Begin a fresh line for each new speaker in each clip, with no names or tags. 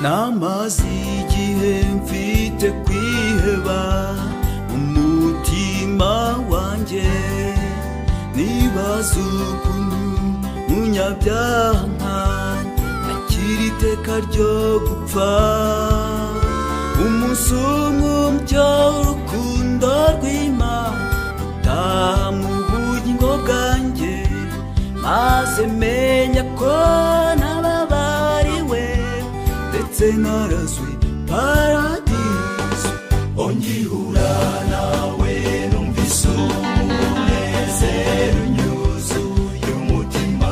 namaze igihe mfite kwiheba umutima wanjye nibaza ukuntu munyabyaha akiri iteka ryo gupfa umunsi umwe urukundo rw'Imana rutaha mu bugingo bwanjye maze menya ko nababariwe ndetse narazwe paradiso ongihura nawe numvise umunezero unyuzuye umutima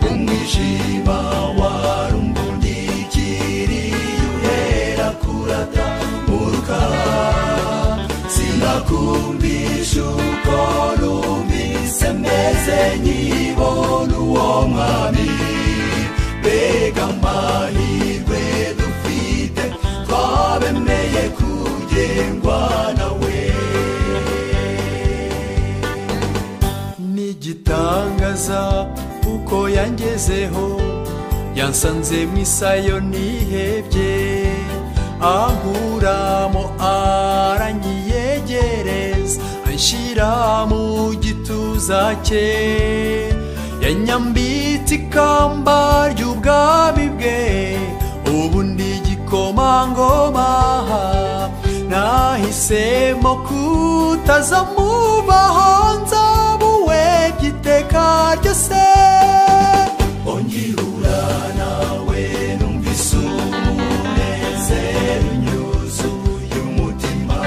umwijima warumbundikiriye uhera kurata muruka sinakumvisha uko numvise meze nkibona uwo mwami mbega amahirwe dufite twabemeye kugengwa nawe n'igitangaza uko yangezeho yansanze mu isayo nihebye ankuramo aranyiyegereza anshyira mu gituza cye yanyambitse ikamba ry'ubwami bwe ubu ndi igikomangoma nahisemo kutazamubaho nzabuwe by'iteka ryose ongihura nawe numvise umunezero unyuzuye umutima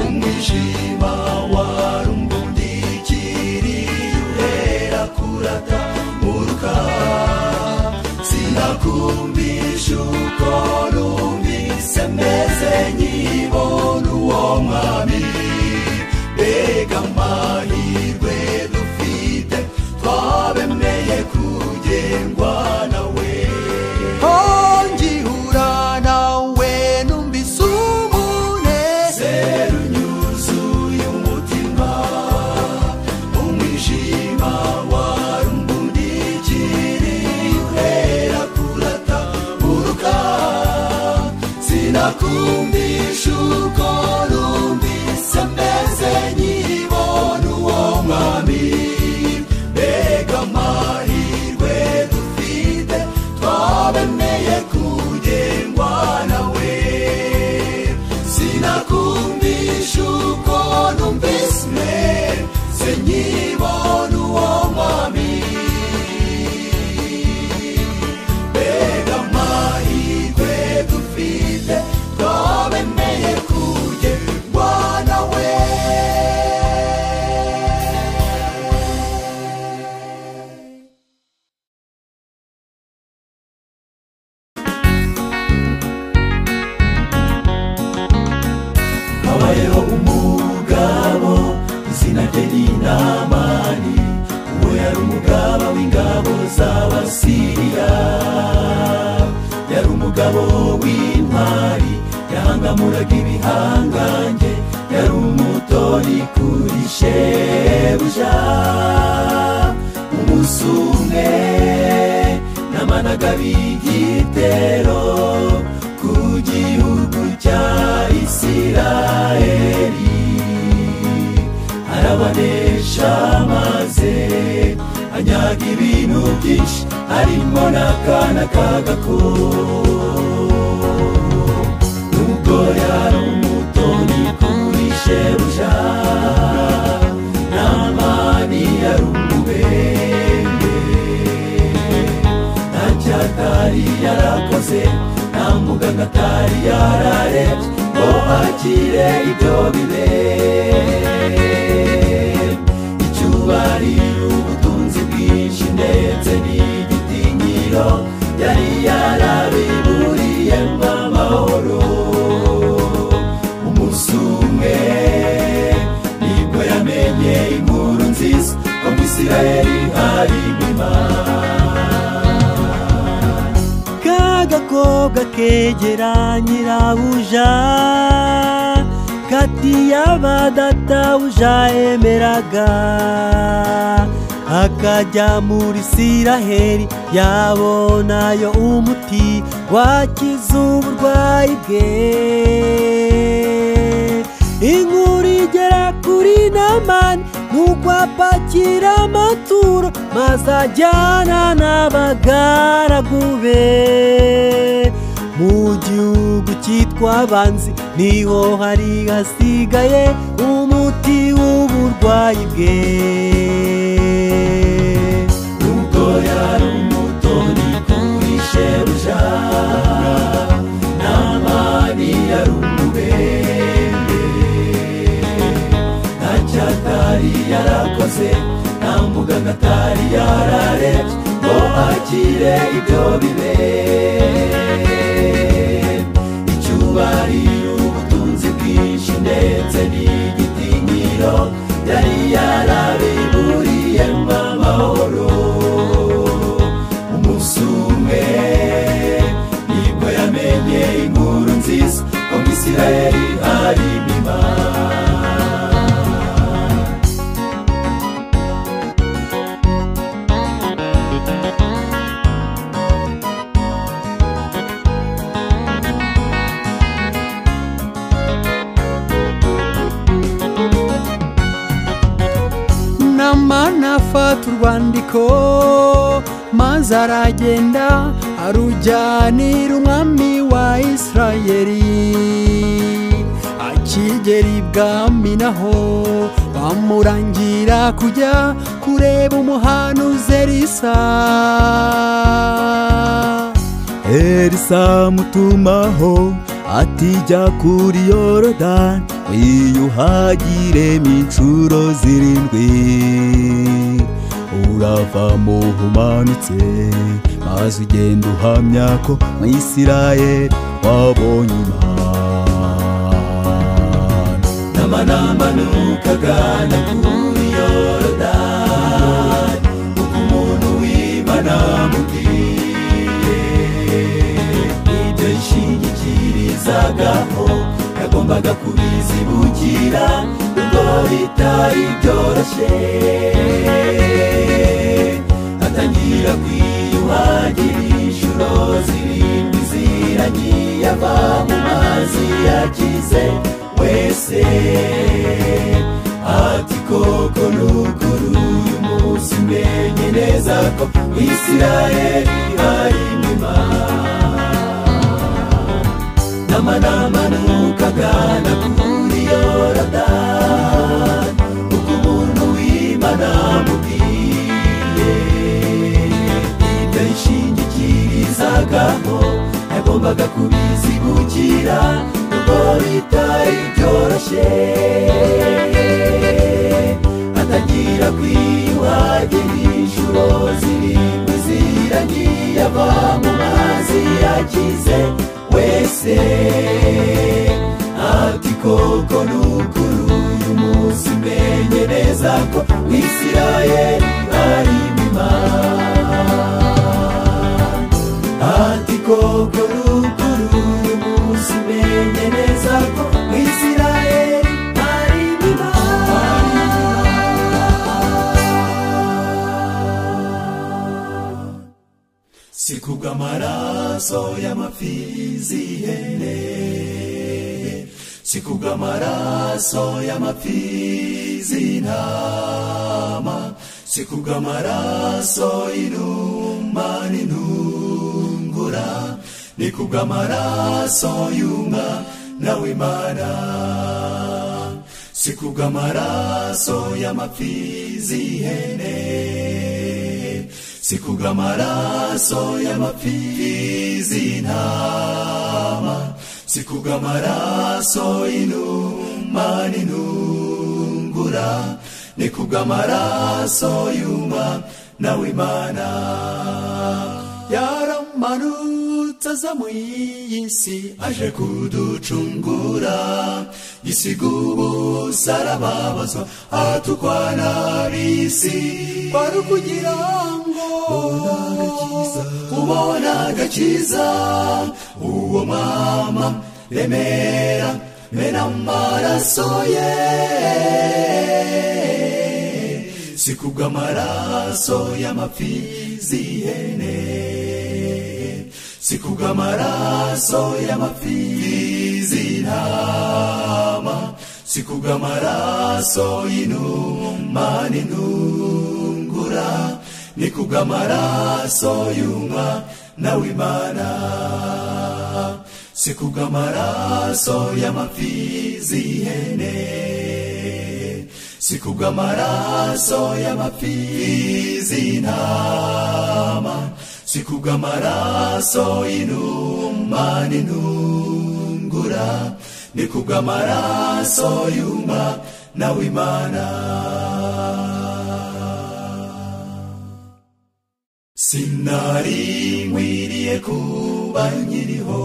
umwijima warumbundikiriye uhera kurata muruka sinakumvisha uko numvise meze nkibona uwo mwami mbega amahirwe dufite twabemeye kugengwa nawe ongihura nawe numvise umunezero unyuzuye umutima umwijima warumbundikiriye uhera kurata muruka sinakumvisha uko numvise meze nkibona uwo mwami mbega amahirwe dufite twabemeye kugengwa nawe sinakumvisha uko numvise meze nkibona uwo mwami mbega amahirwe dufite twabemeye kugengwa nawe habayeho umugabo izina rye ni Namani uwo yari umugaba w'ingabo z'Abasiriya yari umugabo w'intwari yahangamuraga ibihangange yari umutoni kuri shebuja umunsi umwe namanaga igitero ku gihugu cya Isirayeli arabanesha maze anyaga ibintu byinshi harimo n'akana k'agakoko nubwo yari umutoni kuri shebuja Namani yari umubembe ntacyo atari yarakoze nta muganga atari yararebye ngo akire ibyo bibere icyubahiro ubutunzi bwinshi ndetse n'igitinyiro yari yarabiburiyemo amahoro umunsi umwe nibwo yamenye inkuru nziza ko mu Isirayeli hari Imana kagakobwa kegera nyirabuja kati y'abadatabuja emeraga
akajya muri Isiraheli yabonayo umuti wakiza uburwayi bwe. Inkuru igera kuri Namani nuko apakira amaturo maze ajyana n'abagaragu be mu gihugu cyitwa Abanzi, niho hari hasigaye umuti w'uburwayi bwe.
Nubwo yari umutoni kuri shebuja, Namani yari umubembe, ntacyo atari yarakoze, nta muganga atari yararebye ngo akire ibyo bibembe. Icyubahiro, ubutunzi bwinshi ndetse n'igitinyiro yari yarabiburiyemo amahoro. Umunsi umwe nibwo yamenye inkuru nziza ko mu Isiraheli harimo Imana.
Namani afata urwandiko maze aragenda arujyanira umwami wa Isirayeli. Akigera ibwami naho bamurangira kujya kureba umuhanuzi Elisa. Elisa amutumaho ati jya kuri Yorodani wiyuhagiremo incuro 7, uravamo uhumanutse, maze ugenda uhamya ko mu Isirayeli wabonye Imana.
Namananukaga na kuri Yorodani uko umuntu w'Imana amubwiye, ibyo yishingikirizagaho yagombaga kubizibukira nubwo bitari byoroshye. Atangira kwiyuhagira inshuro 7 ziragiye ava mu mazi yakize wese. Ati koko nukuri uyu munsi menye neza ko mu Isirayeli harimo Imana. Namananukaga na kuri Yorodani uko umuntu w'Imana amubwiye, ibyo yishingikirizagaho yagombaga kubizibukira nubwo bitari byoroshye. Atangira kwiyuhagira inshuro 7 ziragiye ava mu mazi yakize wese. Ati koko nukuri uyu munsi menye neza ko mu Isirayeli harimo Imana. Ati koko nukuri uyu munsi menye neza ko mu Isirayeli harimo Imana. Si kubw'amaraso y'amapfizi y'ihene, si kubw'amaraso y'amapfizi y'intama, si kubw'amaraso y'inuma n'intungura, ni kubw'amaraso y'Umwana w'Imana. Si kubw'amaraso y'amapfizi y'ihene, si kubw'amaraso y'amapfizi y'intama, si kubw'amaraso y'inuma n'intungura, ni kubw'amaraso y'Umwana w'Imana. Yaramanutse aza mu iyi si aje kuducungura, isiga ubusaraba ababazwa atukwa n'ab'isi, kwari ukugira ngo ubona agakiza. Uwo mwama remera mena amaraso ye, si kubw'amaraso y'amapfizi y'ihene, si kubw'amaraso y'amapfizi y'intama, si kubw'amaraso y'inuma n'intungura, ni kubw'amaraso y'umwana w'Imana, si kubw'amaraso y'amapfizi y'ihene, si kubw'amaraso y'amapfizi y'intama, si kubw'amaraso y'inuma n'intungura, ni kubw'amaraso y'umwana w'Imana. Sinari nkwiriye kuba nkiriho,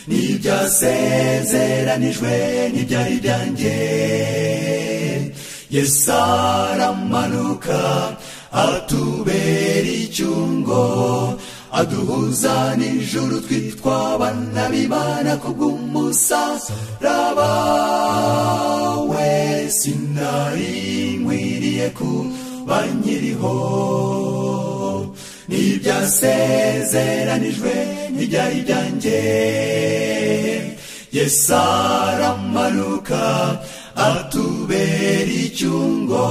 n'ibyasezeranijwe n'ibyari byanjye. Yesu aramanuka atubera icyungo, aduhuza n'ijuru twitwa abana b'Imana kubw'umusaraba we. Sinari nkwiriye kuba nkiriho, n'ibyasezeranijwe n'ibyari byanjye. Yesu aramanuka atubera icyungo,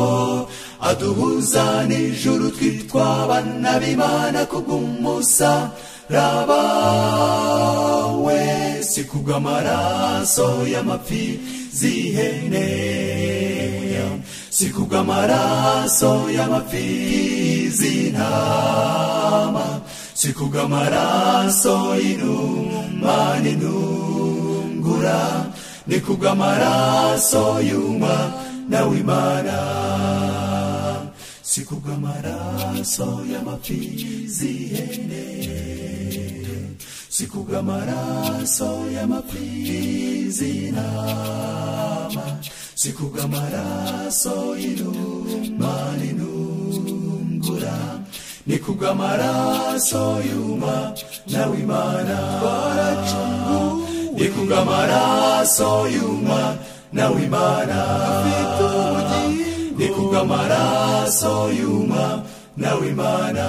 aduhuza n'ijuru twitwa abana b'Imana kubw'umusaraba we. Si kubw'amaraso y'amapfizi y'ihene, si kubw'amaraso y'amapfizi y'intama, si kubw'amaraso y'inuma n'intungura, ni kubw'amaraso y'umwana w'Imana, si kubw'amaraso y'amapfizi y'ihene, si kubw'amaraso y'amapfizi y'intama, si kubw'amaraso y'inuma n'intungura, ni kubw'amaraso y'umwana w'Imana, ni kubw'amaraso y'umwana w'Imana, ni kubw'amaraso y'umwana w'Imana,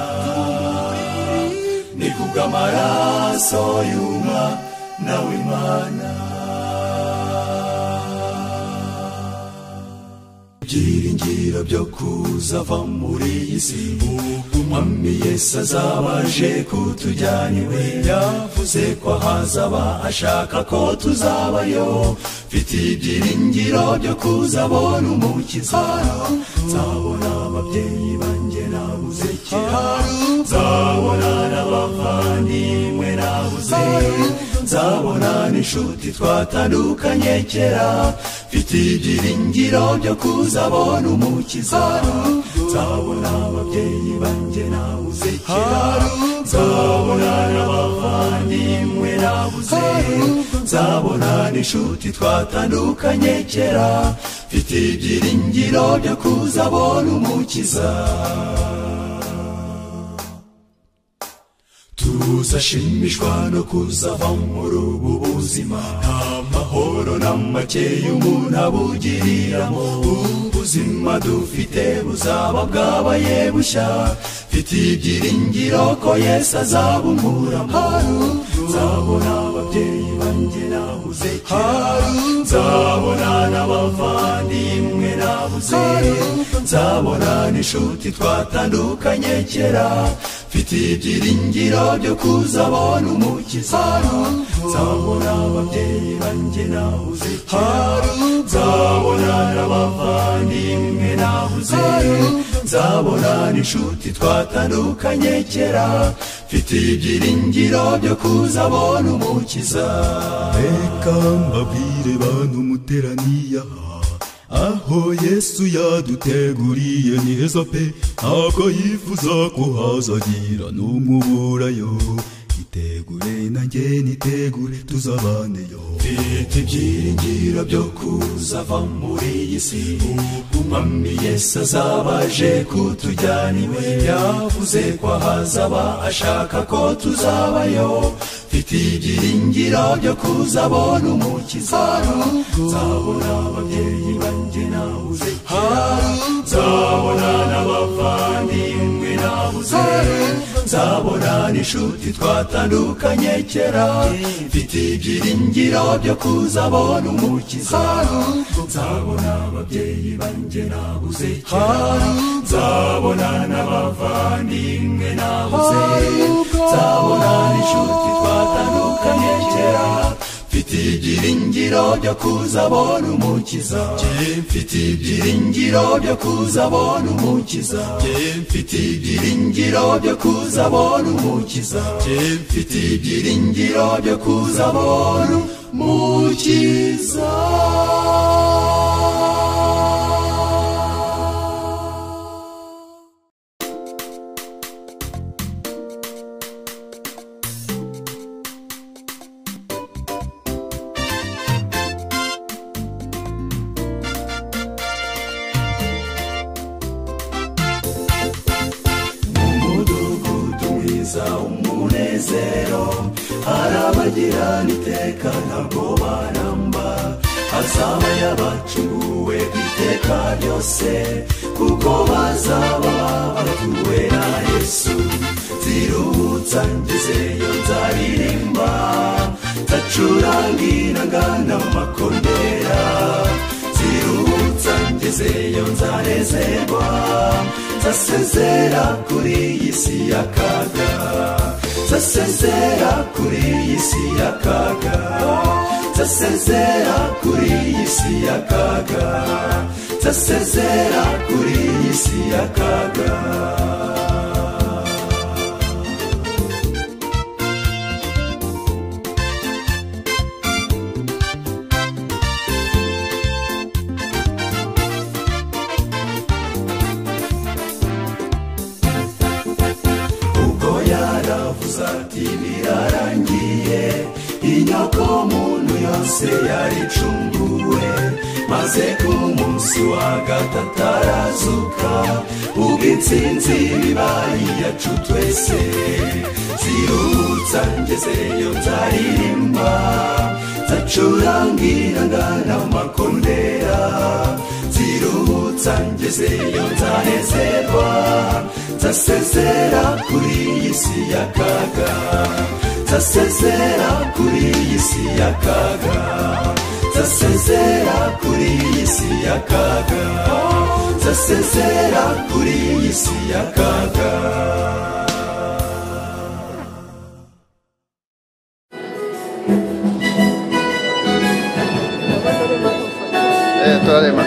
ni kubw'amaraso y'umwana w'Imana. Ibyiringiro byo kuzava muri iyi si, umwami Yesu azabaje kutujyana iwe. Yavuze ko hazaba ashaka ko tuzabayo, mfite ibyiringiro byo kuzabona umukiza. Nzabona ababyeyi banjye nabuze kera, nzabona n'abavandimwe nabuze, nzabona n'inshuti twatandukanye kera. Mfite ibyiringiro byo kuzabona umukiza. Nzabona ababyeyi banjye nabuze kera, nzabona n'abavandimwe nabuze, nzabona n'inshuti twatandukanye kera. Mfite ibyiringiro byo kuzabona umukiza. Tuzashimishwa no kuzava muri ubu buzima, nta mahoro n'amakeya umuntu abugiriramo. Ubuzima dufite buzaba bwabaye bushya, mfite ibyiringiro ko Yesu azabumuramo. Nzabona ababyeyi banjye nabuze kera, nzabona n'abavandimwe nabuze, nzabona n'inshuti twatandukanye kera. Mfite ibyiringiro byo kuzabona umukiza. Nzabona ababyeyi banjye nabuze kera, nzabona n'abavandimwe nabuze, nzabona n'inshuti twatandukanye kera. Mfite ibyiringiro byo kuzabona umukiza.
Reka mbabwire bantu muteraniye aha, aho Yesu yaduteguriye ni heza pe, ntabwo yifuza ko hazagira n'umwe uburayo. nitegure nanjye nitegure tuzabaneyo.
Mfite ibyiringiro byo kuzava muri iyi si, umwami Yesu azaba aje kutujyana iwe. Yavuze ko ahazaba ashaka ko tuzabayo. Mfite ibyiringiro byo kuzabona umukiza. Nzabona ababyeyi banjye nabuze kera, nzabona n'abavandimwe nabuze, nzabona n'inshuti twatandukanye kera. Mfite ibyiringiro byo kuzabona umukiza. Nzabona ababyeyi banjye nabuze kera, nzabona n'abavandimwe nabuze, nzabona n'inshuti twatandukanye kera. Mfite ibyiringiro byo kuzabona umukiza. Mfite ibyiringiro byo kuzabona umukiza. Mfite ibyiringiro byo kuzabona umukiza. Mfite ibyiringiro byo kuzabona umukiza. Umunezero arabagirana iteka ntabwo baramba. Hazaba yabacunguwe iteka ryose, kuko bazaba batuwe na Yesu. Nziruhutsa ngezeyo nzaririmba, nzacuranga inanga n'amakondera. Nziruhutsa ngezeyo nzanezerwa, nzasezera kuri iyi si y'akaga. Nzasezera kuri iyi si y'akaga. Nzasezera kuri iyi si y'akaga. Nzasezera kuri iyi si y'akaga. Ati birarangiye, inyoko muntu yose yaricunguwe, maze ku munsi wa gatatu arazuka, ubwo intsinzi bibaye iyacu twese. Nziruhutsa ngezeyo nzaririmba, nzacuranga inanga n'amakondera. Nziruhutsa ngezeyo nzanezerwa, nzasezera kuri iyi si y'akaga. Nzasezera kuri iyi si y'akaga. Nzasezera kuri iyi si y'akaga. Nzasezera kuri iyi si y'akaga.
Toda de más.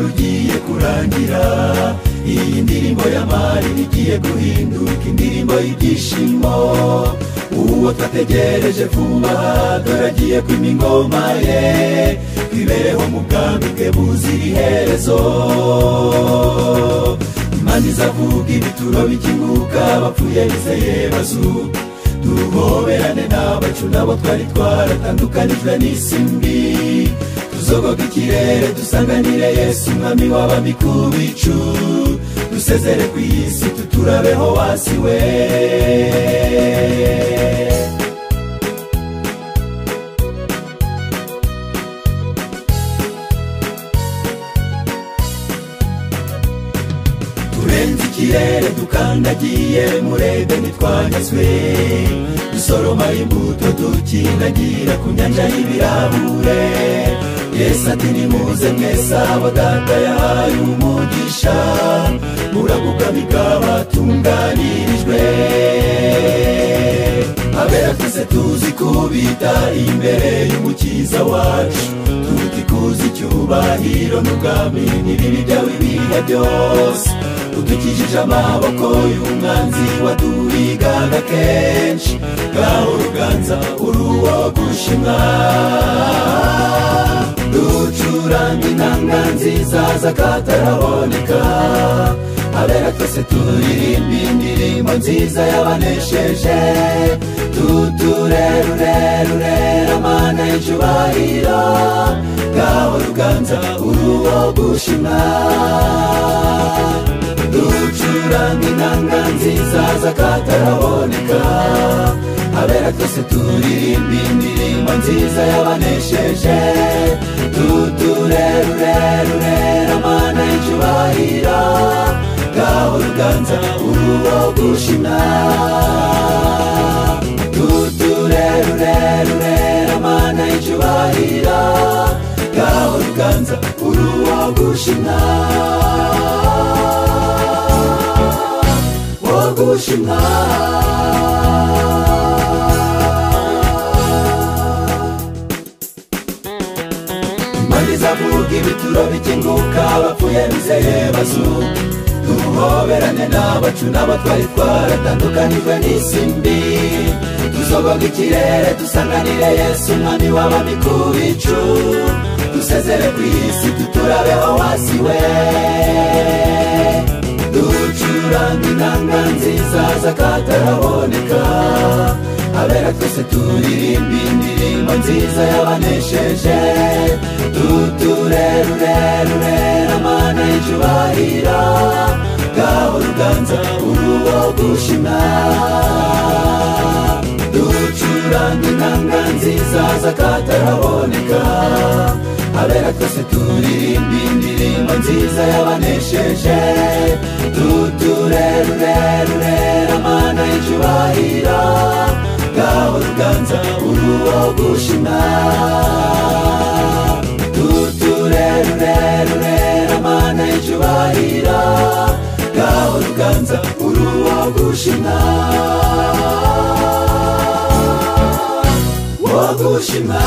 wari ugiye kurangira. Iyi ndirimbo y'amari igiye guhinduka indirimbo y'ibyishimo. Uwo twategereje vuba dore agiye kwima ingoma ye, twibereho mu bwami bwe buzira iherezo. Imana izavuga ibituro bikinguka, abapfuye bizeye bazuka. Duhoberane n'abacu nabo twari twaratandukanijwe n'isi mbi. Tuzogoga ikirere dusanganire Yesu umwami w'abami ku bicu. Dusezere ku isi tuturabeho wasiwe. Turenze ikirere dukandagiye muri Edeni twanyazwe. Dusoroma imbuto dukinagira ku nyanja y'ibirahure. Yesu ati nimuze mwese abo data yahaye umugisha, muragubwami bw'abatunganirijwe. Abera twese tuzi kubita imbere y'umukiza wacu, tuti kuzi icyubahiro n'ubwami n'ibibi byawe ibihe byose. Udukijije amaboko y'umwanzi waduhigaga kenshi, ngaho ruganza uruwo gushimwa. Ducuranga inanga nziza z'akataraboneka, abera twese turirimba indirimbo nziza y'abanesheje. Tuturerurerurera Mana y'icyubahiro, ngaho ruganza uruwo gushimwa. Ducuranga inanga nziza z'akataraboneka, abera twese turirimba indirimbo nziza y'abanesheje. Tuturerurerurera Mana y'icyubahiro, ngaho ruganza uruwo gushimwa. Tuturerurerurera Mana y'icyubahiro, ngaho ruganza uruwo gushimwa. Gushimwa. Imana izavuga ibituro bikinguka, abapfuye bizeye bazuka. Duhoberane n'abacu nabo twari twaratandukanijwe n'isi mbi. Tuzogoga ikirere dusanganire Yesu umwami w'abami ku bicu. Dusezere ku isi tuturabeho wasiwe. Ducuranga inanga nziza z'akataraboneka, abera twese turirimba indirimbo nziza y'abanesheje. Tuturerurerurera Mana y'icyubahiro, ngaho ruganza uruwo gushimwa. Ducuranga inanga nziza z'akataraboneka, abera twese turirimba indirimbo nziza y'abanesheje. Tuturerurerurera Mana y'icyubahiro, ngaho ruganza uruwo gushimwa. Tuturerurerurera Mana y'icyubahiro, ngaho ruganza uruwo gushimwa. Wo gushimwa.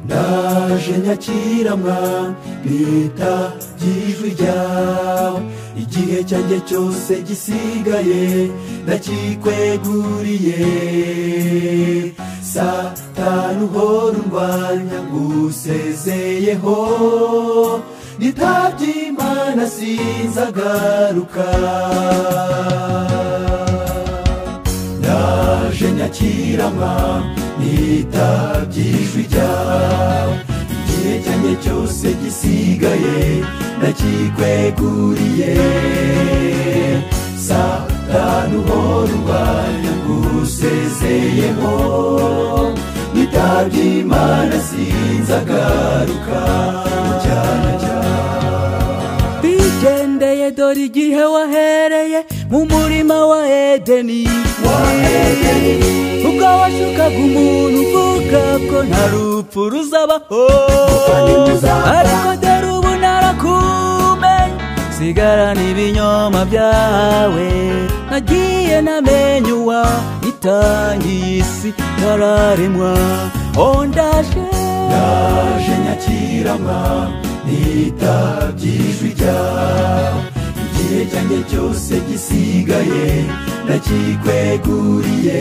Ndaje nyakira mwita by'ijwi ryawe, igihe cyanjye cyose gisigaye ndakikweguriye. Satani uhora undwanya ngusezeyeho, nitabye Imana sinzagaruka. Ndaje nyakira nitabye ijwi ryawe, igihe cyanjye cyose gisigaye ndakikweguriye. Satani uhora undwanya ngusezeyeho, nitabye Imana sinzagaruka. Bigendeye dore igihe wahereye
mu murima wa Edeni ubwo washukaga umuntu uvuga ko nta rupfu ruzabaho ariko dore ubu narakumenye sigarana ibinyoma byawe nagiye namenye uwayitangiye isi itararemwa ndaje
nyakiramwa nitabye ijwi ryawe igihe cyanjye cyose gisigaye ndakikweguriye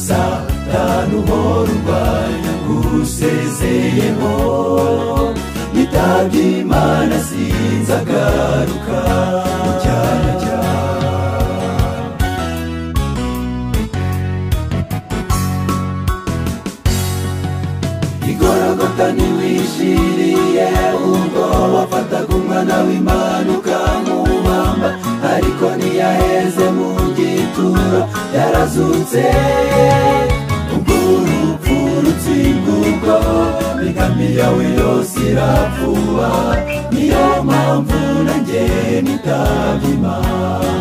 Satani uhora urwanya ngusezeyeho nitabye Imana sinzagaruka mu cyanya cyawe igorogota ntiwishiriye ubwo wafataga umwana w'Imana ukamubamba ariko ntiyaheze mu gituro yarazutse ubwo urupfu rutsimburwa imigambi yawe yose irapfuba niyo mpamvu nanjye nitabye Imana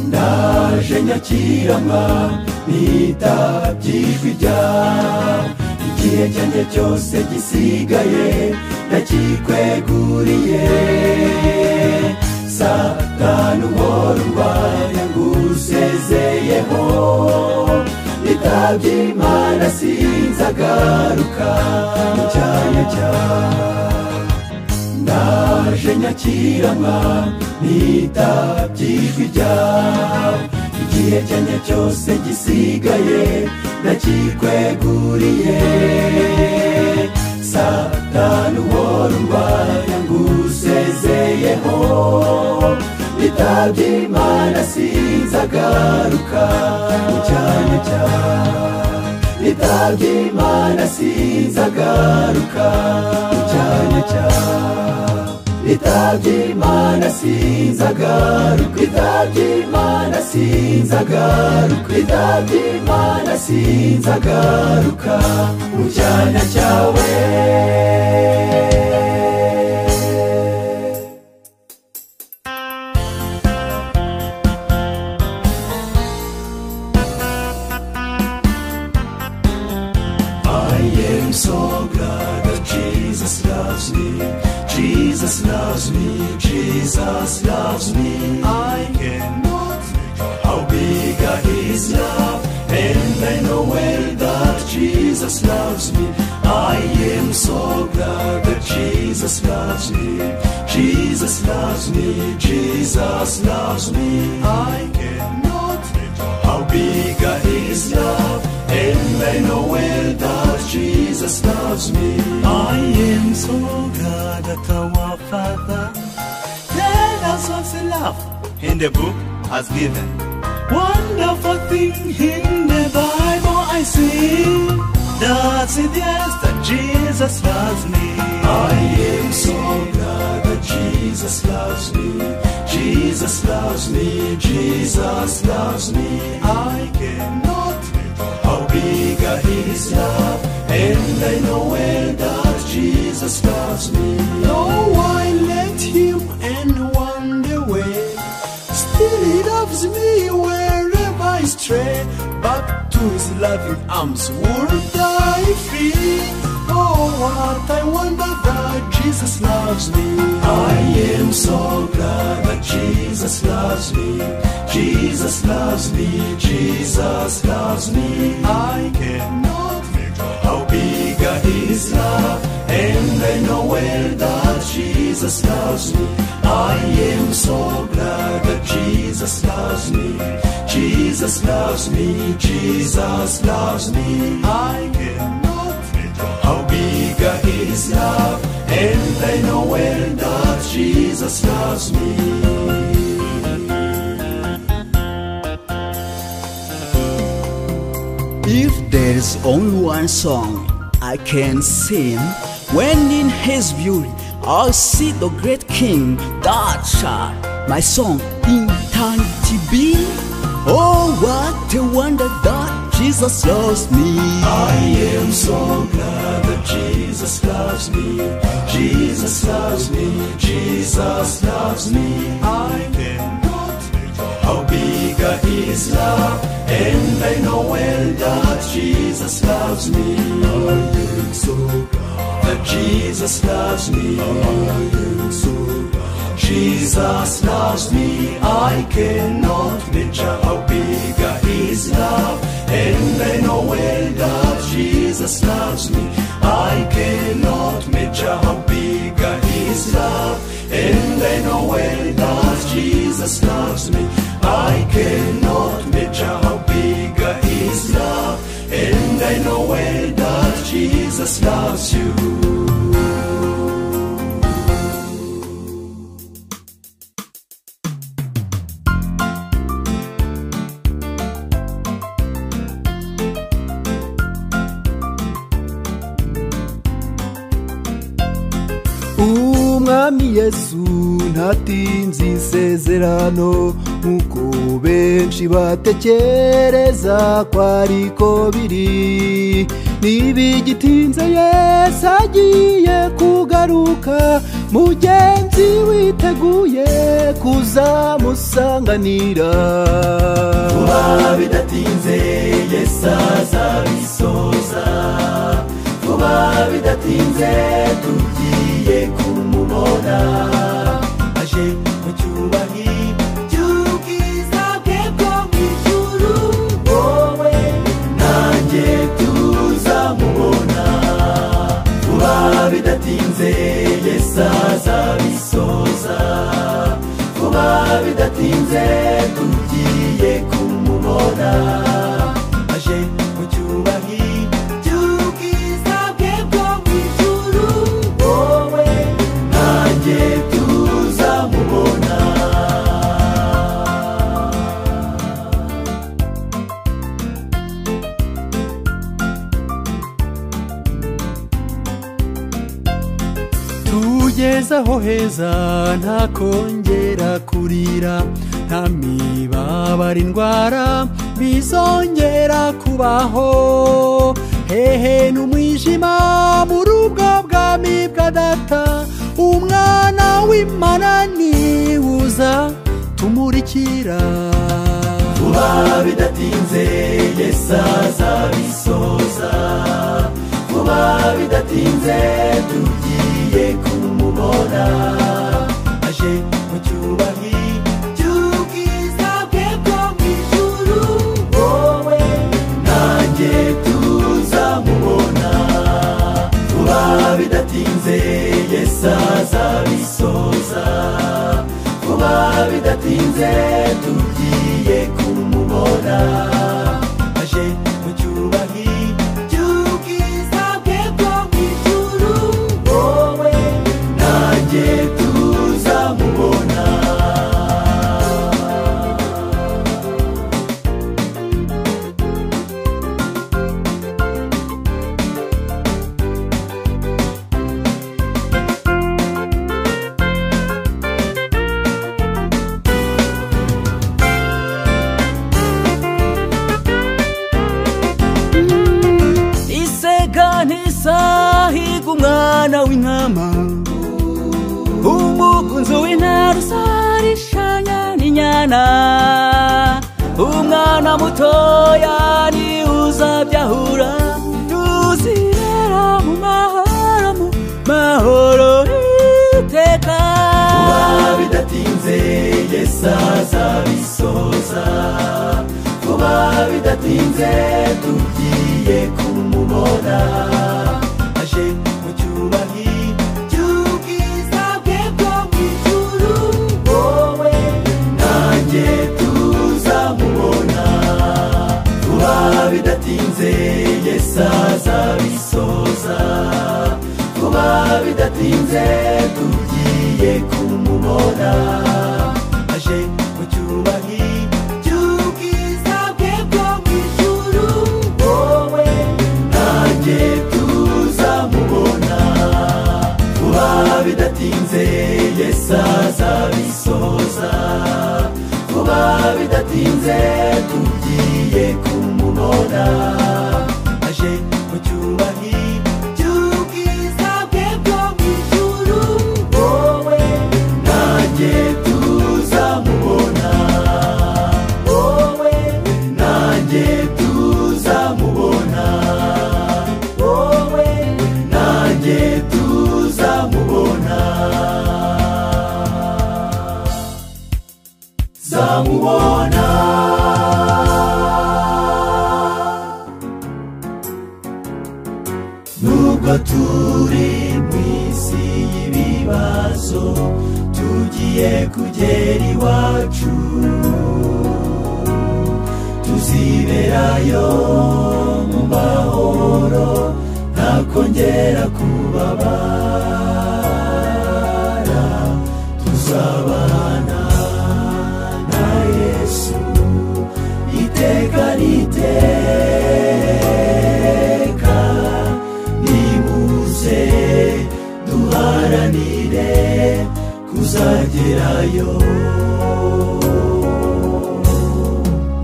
ndaje nyakiramwa nitabye ijwi ryawe igihe cyanjye cyose gisigaye ndakikweguriye Satani uhora urwanya ngusezeyeho nitabye Imana sinzagaruka mu cyanya cyawe ndaje nyakiramwa nitabye ijwi ryawe igihe cyanjye cyose gisigaye ndakikweguriye Satani uhora urwanya ngusezeyeho nitabye Imana sinzagaruka mu cyanya cyawe nitabye Imana sinzagaruka mu cyanya cyawe nitabye Imana sinzagaruka nitabye Imana sinzagaruka nitabye Imana sinzagaruka mu cyanya cyawe I am so glad that Jesus loves me. Jesus loves me, Jesus loves me. I cannot figure how big His love, and I know well that Jesus loves me. I am so glad that Jesus loves me. Jesus loves me, Jesus loves me. I cannot figure how big His love, and I know well that Jesus loves me. I am so glad that our Father tell us what's love in the book has given. Wonderful thing in the Bible I see. That's it, yes, that Jesus loves me. I am so glad that Jesus loves me. Jesus loves me, Jesus loves me. I cannot figure how big His love, and I know well that Jesus loves me.
Though I left Him and wandered away, still He loves me wherever I stray. Back to His loving arms would I flee. Oh, what I wonder that Jesus loves me.
I am so glad that Jesus loves me. Jesus loves me, Jesus loves me. I cannot figure how big His love, and I know well that Jesus loves me. I am so glad that Jesus loves me. Jesus loves me, Jesus loves me. I cannot figure how big His love, and I know well that Jesus loves me.
If there is only one song I can sing, when in His beauty I'll see the great King, that shall my song in eternity be. Oh, what a wonder that Jesus loves me.
I am so glad that Jesus loves me. Jesus loves me, Jesus Jesus loves me. I cannot measure how big His love, and I know well that Jesus loves me. I am so glad that Jesus loves me. I am so glad Jesus loves me. I cannot measure how big His love, and I know well that Jesus loves me. I cannot measure how big His love, and I know well that Jesus loves me. I cannot measure how big His love, and I know well that Jesus loves you.
Umwami Yesu ntatinze isezerano nkuko benshi batekereza ko ariko biri. Nibigitinze Yesu agiye kugaruka, mugenzi witeguye kuzamusanganira.
Vuba bidatinze Yesu azabisoza, vuba bidatinze tugiye kumubona, aje mu cyubahiro cy'ubwiza bwe bwo mu ijuru. Wowe nanjye tuzamubona, vuba bidatinze Yesu azabisoza, vuba bidatinze tugiye kumubona, aje mu cyubahiro cy'ubwiza bwe bwo mu ijuru. Wowe nanjye tuzamubona.
Tugeze aho heza ntakongera kurira, nta mibabaro indwara bizongera kubaho. Hehe n'umwijima muri ubwo bwami bwa Data, umwana w'Imana niwuza tumurikira.
Vuba bidatinze Yesu azabisoza, vuba bidatinze tugiye kumubona, aje mu cyubahiro cy'ubwiza bwe bwo mu ijuru. Wowe nanjye tuzamubona, vuba bidatinze Yesu azabisoza, vuba bidatinze tugiye kumubona, aje mu cyubahiro cy'ubwiza bwe bwo mu ijuru. Wowe nanjye tuzamubona.
Isahiga umwana w'intama, umugunzu w'intare usarishanya n'inyana. Umwana mutoya ni uzabyahura, tuzirera mu mahoro, mu mahoro iteka.
Vuba bidatinze Yesu azabisoza, vuba bidatinze tugiye kumubona, aje mu cyubahiro cy'ubwiza bwe bwo mu ijuru. Wowe nanjye tuzamubona, vuba bidatinze Yesu azabisoza, vuba bidatinze tugiye kumubona, aje mu cyubahiro cy'ubwiza bwe bwo mu ijuru. Wowe nanjye tuzamubona, vuba bidatinze Yesu azabisoza, vuba bidatinze tugiye kumubona, aje mu cyubahiro cy'ubwiza bwe bwo mu ijuru. Wowe tuzamubona zamubona nubwo turi mw'isi y'ibibazo tugiye kugera iwacu tuziberayo mu mahoro ntakongera kubabara tuzabana na Yesu iteka n'iteka nimuze duharanire kuzagerayo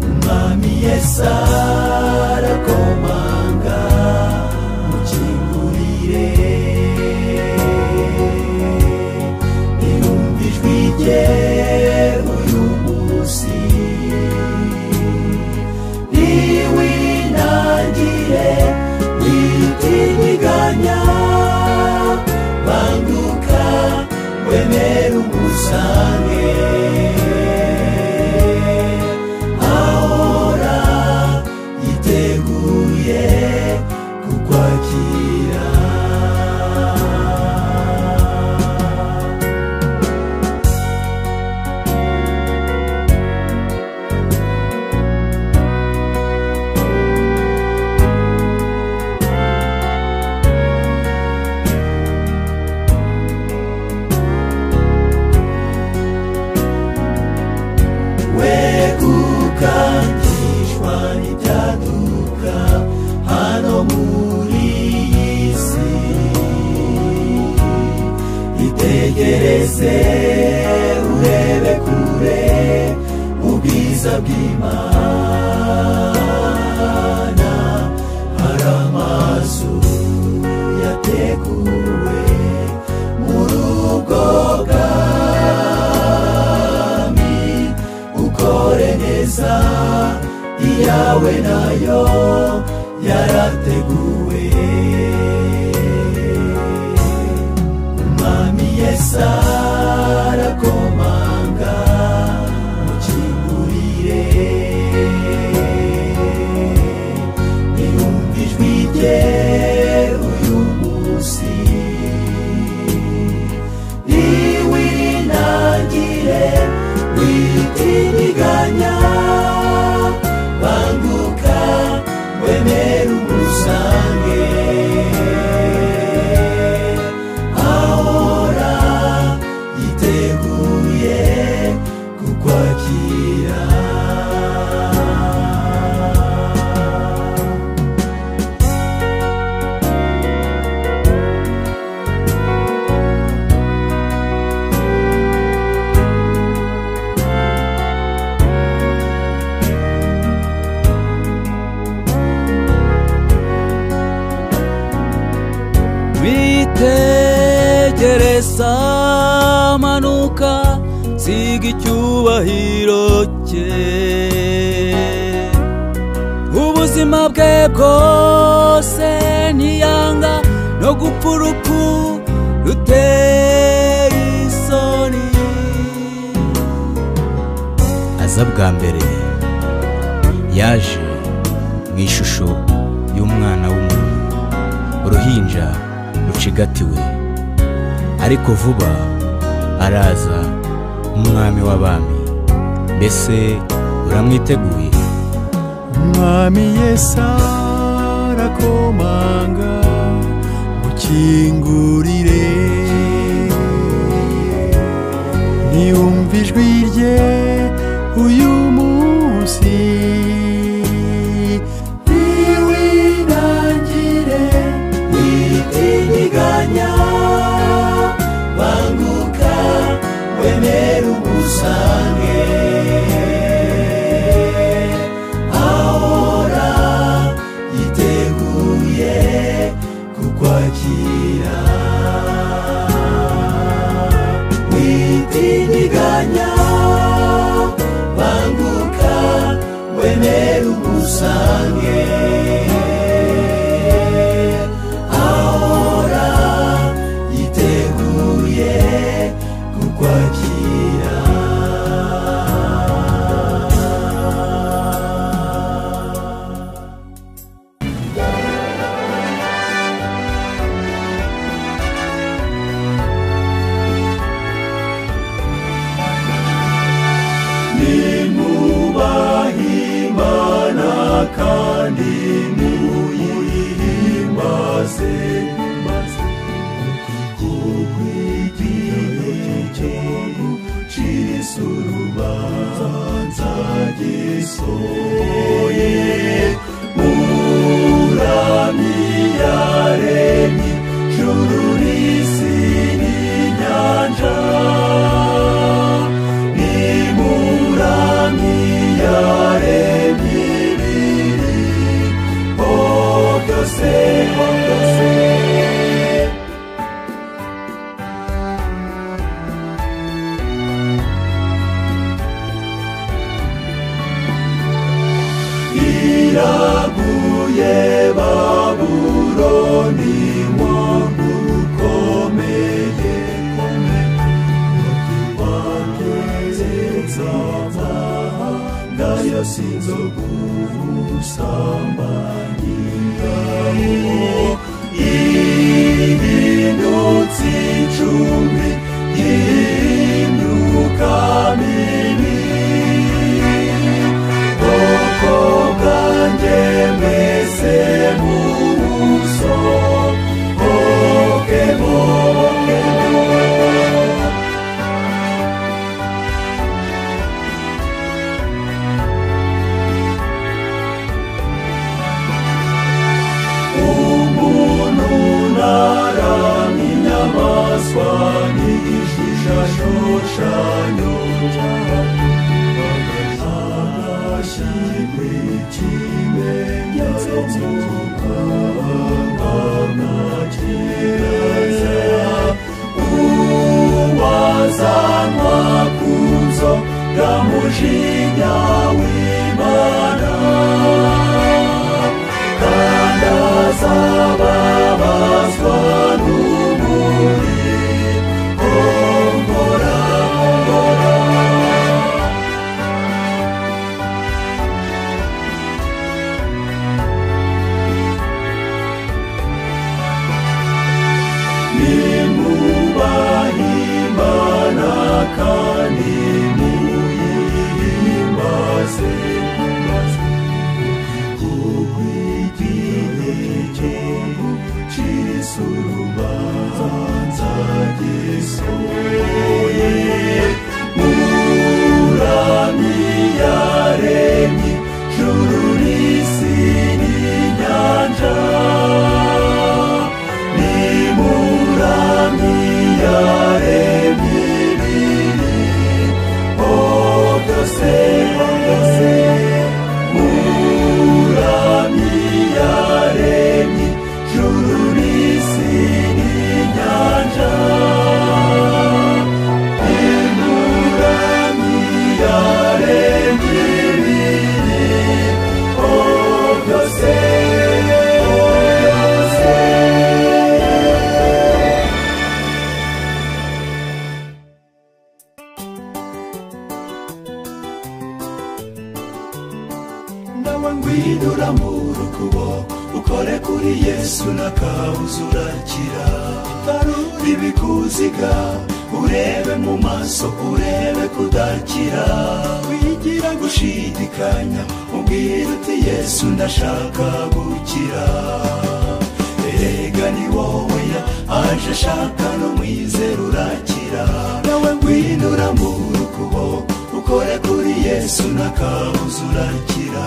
umwami Yesu arakomanga mukingurire niyumva ijwi rye uyu munsi niwinangire witindiganya banguka wemere umusange ahora yiteguye kukwakira wegukangishwa n'ibyaduka hano muri iyi si itegereze urebe kure ubwiza bw'Imana hari amazu yateguwe muri ubwo bwami ukore neza iyawe nayo yarateguwe umwami Yesu arakomanga mukingurire niyumva ijwi rye uyu munsi niwinangire witindiganya banguka wemere umusange ahora yiteguye kukwakira
witegereza manuka siga icyubahiro cye ubuzima bwe bwose ntiyanga no gupfa urupfu ruteye isoni aza bwa mbere yaje mu ishusho y'umwana w'umuntu uruhinja rucigatiwe ariko vuba araza umwami w'abami mbese uramwiteguye
umwami Yesu arakomanga mukingurire niyumva ijwi rye uyu munsi niwinangire witindiganya banguka wemere umusange ahora yiteguye kukwakira witindiganya banguka wemere umusange ahora
zo gusambanya ihindutse icumbi y'imyuka mibi bwoko bwanjye mwese musohokemo inyamaswa n'igishushanyo agashyirwa ikimenyetso cy'umukandana kiraza uwazanwa ku nzoga mujinya w'Imana kandi azababazwa kandi muyihimbaze kuko igihe cyo gucira urubanza gisohoye muramyi yaremye ijuru n'isi n'inyanja ni muramyi yaremye muramyi yaremye ijuru n'isi n'inyanja muramyi yaremye ibiriho byose ngwidura mu rukubo ukore kuri Yesu n'akabuza urakira ibikuziga urebe mu maso urebe kudakira wigira gushidikanya ubwira uti Yesu ndashaka gukira erega ni wowe aje ashaka no mwizera urakira nawe ngwidura mu rukubo ukore kuri Yesu n'akabuza urakira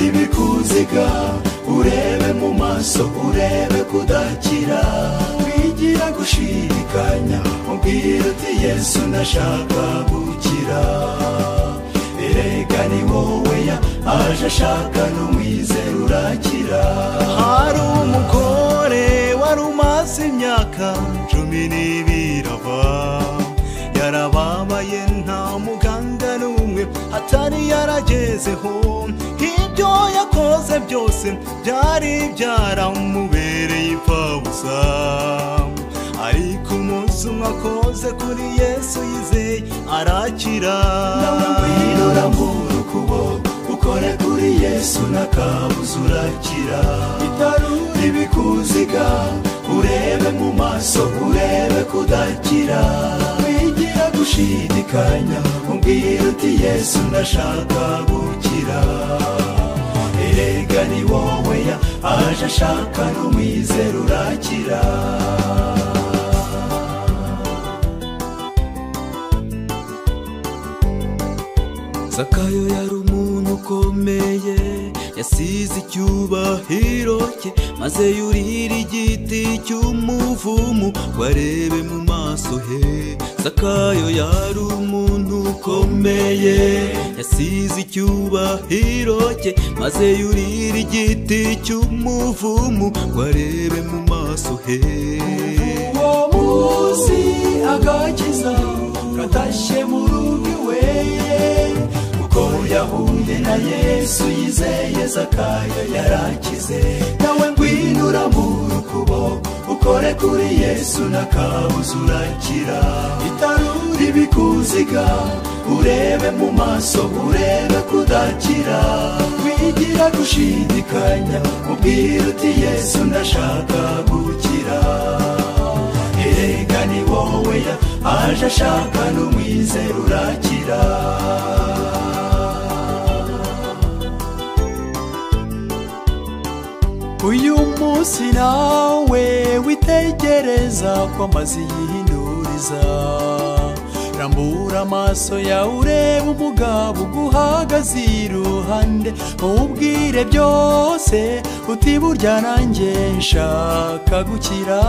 ibikuziga urebe mu maso urebe kudakira wigira gushidikanya ubwira uti Yesu ndashaka gukira erega ni wowe aje ashaka no mwizera urakira
hari umugore wari umaze imyaka 12 ava yarababaye nta muganga n'umwe atari yaragezeho ibyo yakoze byose byari byaramubereye impfabusa ariko umunsi umwe akoze kuri Yesu yizeye arakira
nawe ngwidura mu rukubo ukore kuri Yesu n'akabuza urakira ibikuziga urebe mu maso urebe kudakira wigira gushidikanya ubwira uti Yesu ndashaka gukira erega ni wowe aje ashaka no mwizera urakira
Zakayo yari umuntu ukomeye yasize icyubahiro cye maze yurira igiti cy'umuvumu warebe mu maso he Zakayo yari umuntu ukomeye yasize icyubahiro cye maze yurira igiti cy'umuvumu warebe mu maso he
uwo munsi agakiza katashye mu rugo iwe uko yahuye na Yesu yizeye Zakayo yarakize nawe ngwinura mu rukubo ukore kuri Yesu n'akabuza urakira itaruri bikuziga urebe mu maso urebe kudakira wigira gushidikanya ubwira uti Yesu ndashaka gukira erega ni wowe aje ashaka n'umwizera urakira uyu munsi nawe witegereza ko amazi yihinduriza rambura amaso yawe urebe umugabo uguhagaze iruhande mubwire byose uti burya nanjye nshaka gukira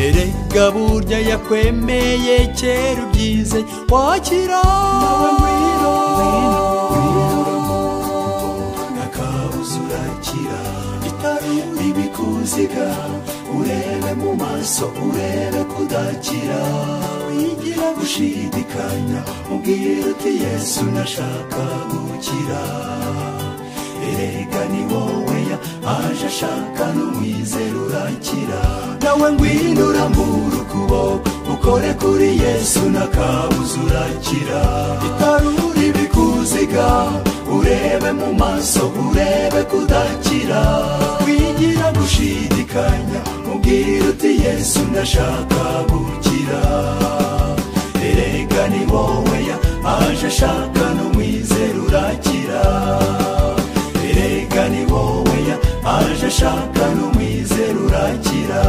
erega burya yakwemeye kera ubyize wakira nawe ngwino n'akabuza urakira itaruri bikuziga urebe mu maso urebe kudakira wigira gushidikanya ubwira uti Yesu ndashaka gukira erega ni wowe aje ashaka n'umwizera urakira nawe ngwino urambura ukuboko ukore kuri Yesu n'akabuza urakira itaruri bikuziga urebe mu maso urebe kudakira wigira gushidikanya ubwira uti Yesu ndashaka gukira erega ni wowe aje ashaka n'umwizera urakira erega ni wowe aje ashaka n'umwizera urakira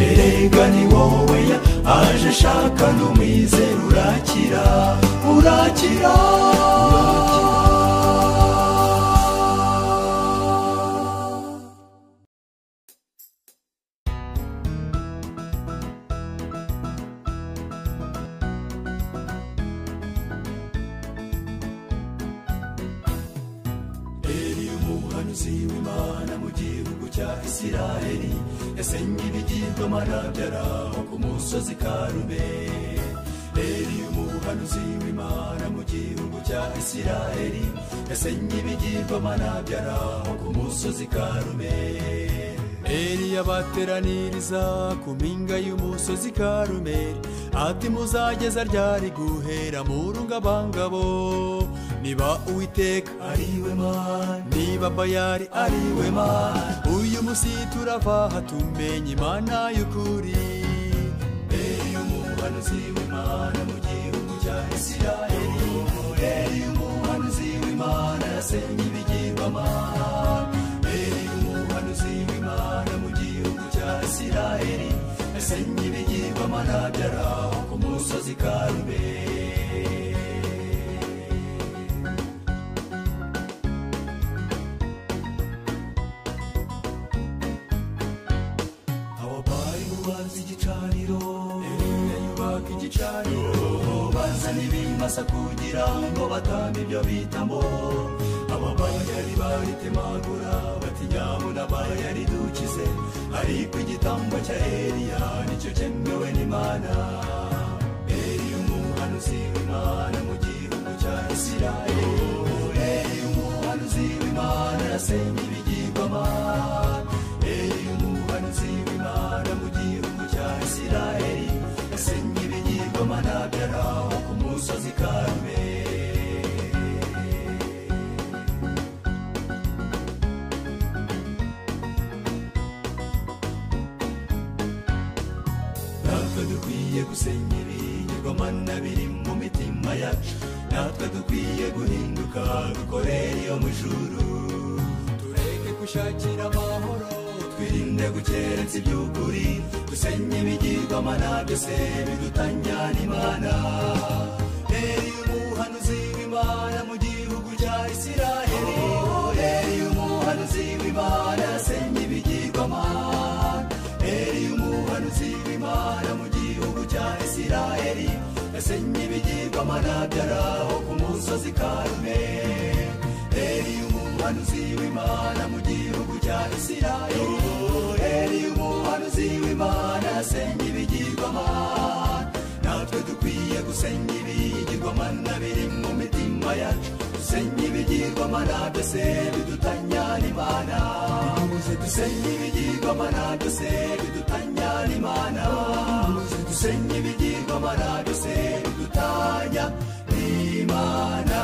erega ni wowe aje ashaka n'umwizera urakira urakira w'Imana mu gihugu cya Isiraheli yasenye ibigirwamana byaraho ku musozi Karumeli umuhanuzi w'Imana mu gihugu cya Isiraheli yasenye ibigirwamana byaraho ku musozi Karumeli Eliya bateraniriza ku mpinga y'umusozi Karumeli ati muzageza ryari guhera mu rungabangabo niba Uwiteka ariwe Mana niba Bayali ariwe Mana uyu munsi turava tumenye Imana y'ukuri Eliya umuhanuzi w'Imana mu gihugu cya Isiraheli Eliya umuhanuzi w'Imana yasenye ibigirwamana Eliya umuhanuzi w'Imana mu gihugu cya Isiraheli yasenye ibigirwamana byaraho ku musozi Karumeli bazana ibimasa kugira ngo batambe ibyo bitambo ababayali baritemagura bati nyabuna Bayali dukize ariko igitambo cya Eliya nicyo cyemewe n'Imana Eliya umuhanuzi w'Imana mu gihugu cya Isiraheli Eliya umuhanuzi w'Imana yasenye ibigirwamana Eliya umuhanuzi w'Imana mu gihugu cya Isiraheli yasenye ibigirwamana byaraho ku musozi Karumeli natwe dukwiye gusenya ibigirwamana biri mu mitima yacu natwe dukwiye guhinduka dukorera iyo mu ijuru tureke gushakira amahoro twirinde gukerensa iby'ukuri dusenye ibigirwamana byose bidutanya n'Imana Eliya umuhanuzi w'Imana mu gihugu cya Isiraheli Eliya umuhanuzi w'Imana yasenye ibigirwamana Eliya umuhanuzi w'Imana mu gihugu cya Isiraheli yasenye ibigirwamana byaraho ku musozi Karumeli Eliya umuhanuzi w'Imana mu gihugu cya Isiraheli Eliya umuhanuzi w'Imana yasenye ibigirwamana natwe dukwiye gusenya ibigirwamana biri mu mitima yacu dusenye ibigirwamana byose bidutanya n'Imana muze dusenye ibigirwamana byose bidutanya n'Imana muze dusenye ibigirwamana byose bidutanya n'Imana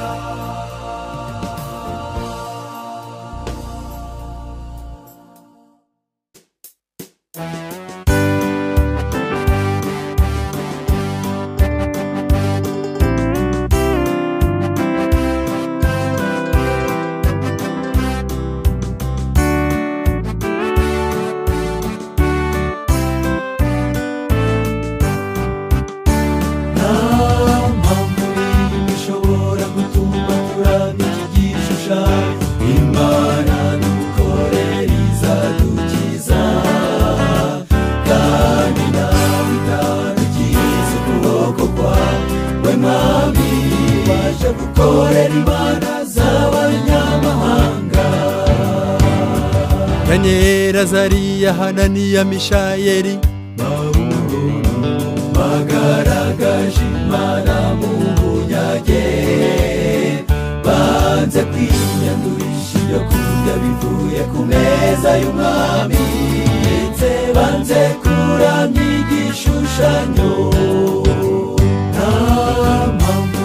Daniel, Azariya, Hananiya, Mishayeli
bagaragaje Imana mu bunyage banze kwinyandurisha ibyo kurya bivuye ku meza y'umwami ndetse banze kuramya igishushanyo nta mpamvu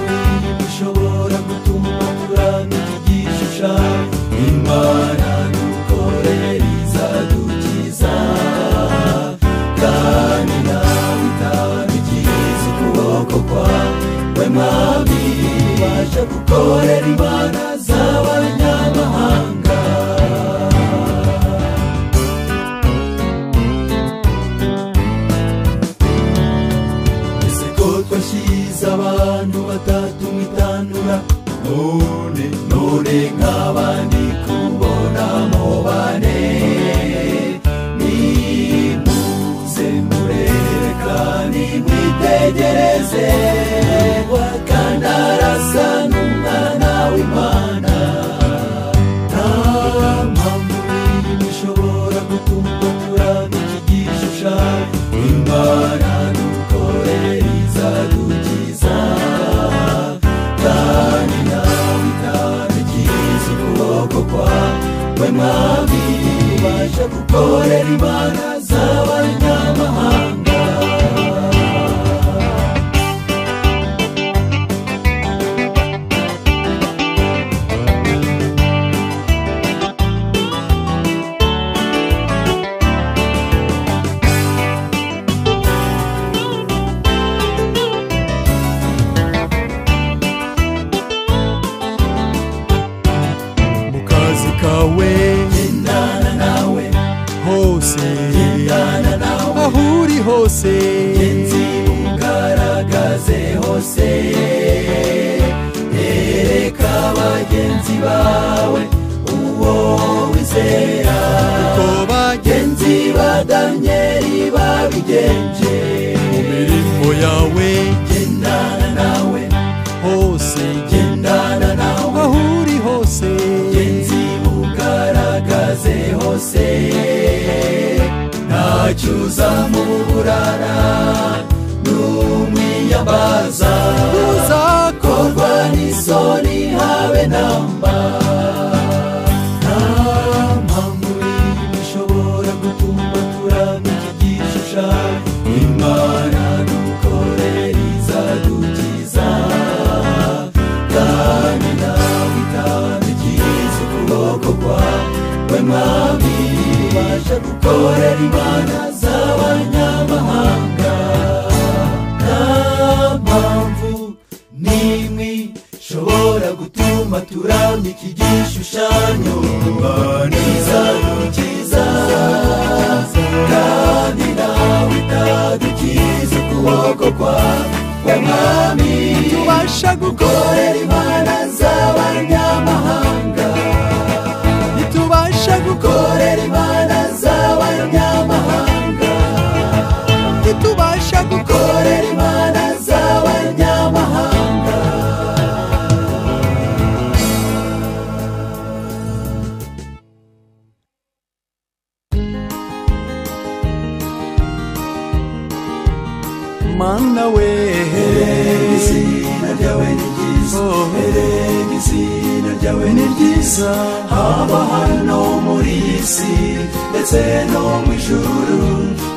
ishobora gutuma turamya iki gishushanyo Imana dukorera izadukiza kandi nawe itabikiza ukuboko kwawe mwami ubasha gukorera Imana z'abanyamahanga ese ko twashyize abantu batatu mu itanura none nk'abandi kubonamo bane nimuze murebe kandi mwitegereze kandi arasa n'umwana w'Imana nta mpamvu ishobora gutuma turamya iki gishushanyo Imana dukorera izadukiza kandi nawe itabikiza ukuboko kwawe mwami ubasha gukorera Imana z'abanyamahanga gendana nawe hose aho uri hose genzi ugaragaze hose ereka bagenzi bawe uwo wizera uko bagenzi ba Danieli babigenje mu mirimo yawe gendana nawe hose gendana nawe aho uri hose genzi ugaragaze hose ntacyo uzamuburana n'umwiyambaza uzakorwa n'isoni habe namba nta mpamvu ishobora gutuma turamya iki gishushanyo Imana dukorera izadukiza kandi nawe itabikiza ukuboko kwawe mwami ubasha gukorera Imana z'abanyamahanga nta mpamvu n'imwe ishobora gutuma turamya iki gishushanyo Imana izadukiza kandi nawe itadukiza ukuboko kwawe mwami tubasha gukorera Imana z'abanyamahanga ntitubasha gukorera Imana z'abanyamahanga ntitubasha gukorera Imana z'abanyamahanga
Mana we
izina ryawe ni ryiza izina ryawe ni ryiza haba hano muri iyi si ndetse no mu ijuru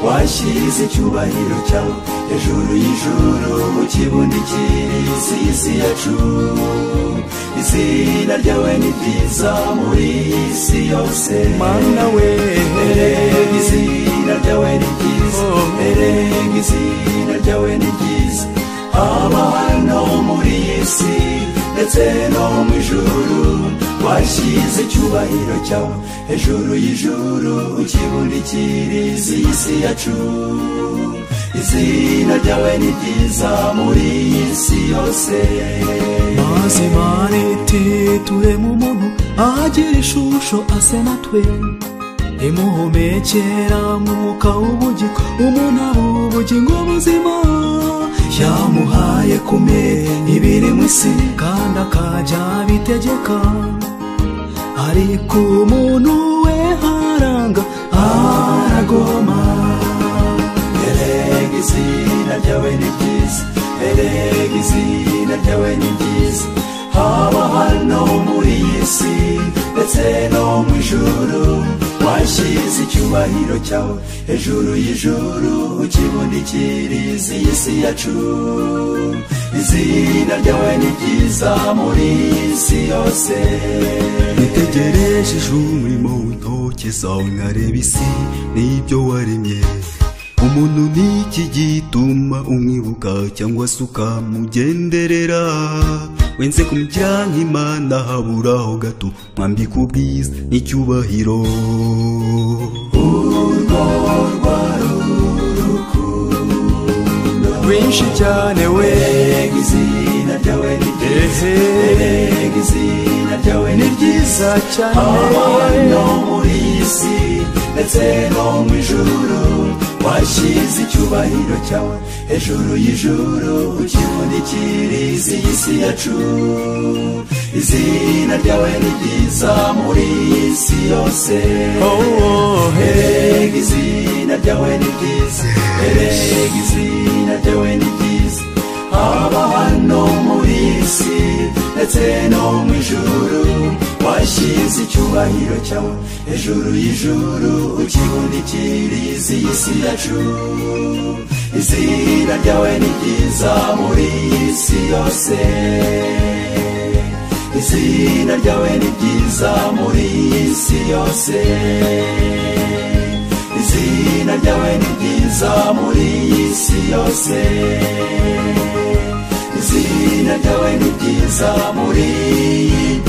washyize icyubahiro cyawe hejuru y'ijuru ukibundikiriza isi yacu izina ryawe ni ryiza muri iyi si yose
mana we
erega izina ryawe ni ryiza erega izina ryawe ni ryiza haba hano muri iyi si ndetse no mu ijuru washyize icyubahiro cyawe hejuru y'ijuru ukibundikiriza isi yacu izina ryawe ni ryiza muri iyi si yose
maze Imana iti tureme umuntu agira ishusho ase natwe imuhumekera mwuka w'ubugingo umuntu aba ubugingo buzima yamuhaye kumenya ibiri mu isi kandi akajya abitegeka ariko umuntu we haranga aragoma
erega izina ryawe ni ryiza erega izina ryawe ni ryiza haba hano muri iyi si ndetse no mu ijuru washyize icyubahiro cyawe hejuru y'ijuru ukibundikiriza iyi si yacu izina ryawe ni ryiza muri iyi si yose
nitegereje umurimo w'intoki zawe nkareba isi n'ibyo waremye umuntu n'iki gituma umwibuka cyangwa se ukamugenderera wenze kumugira nk'Imana haburaho gato mwambika ubwiza n'icyubahiro
urwo rwari urukundo
rwinshi cyane we
erega izina ryawe ni ryiza erega izina ryawe ni ryiza
cyane
hano muri iyi si ndetse no mu ijuru washyize icyubahiro cyawe hejuru y'ijuru ukibundikiriza iyi si yacu izina ryawe ni ryiza muri iyi si yose erega izina ryawe ni ryiza erega izina ryawe ni ryiza haba hano muri iyi si ndetse no mu ijuru washyize icyubahiro cyawe hejuru y'ijuru ukibundikiriza iyi si yacu izina ryawe ni ryiza muri iyi si yose izina ryawe ni ryiza muri iyi si yose izina ryawe ni ryiza muri iyi si yose izina ryawe ni ryiza muri iyi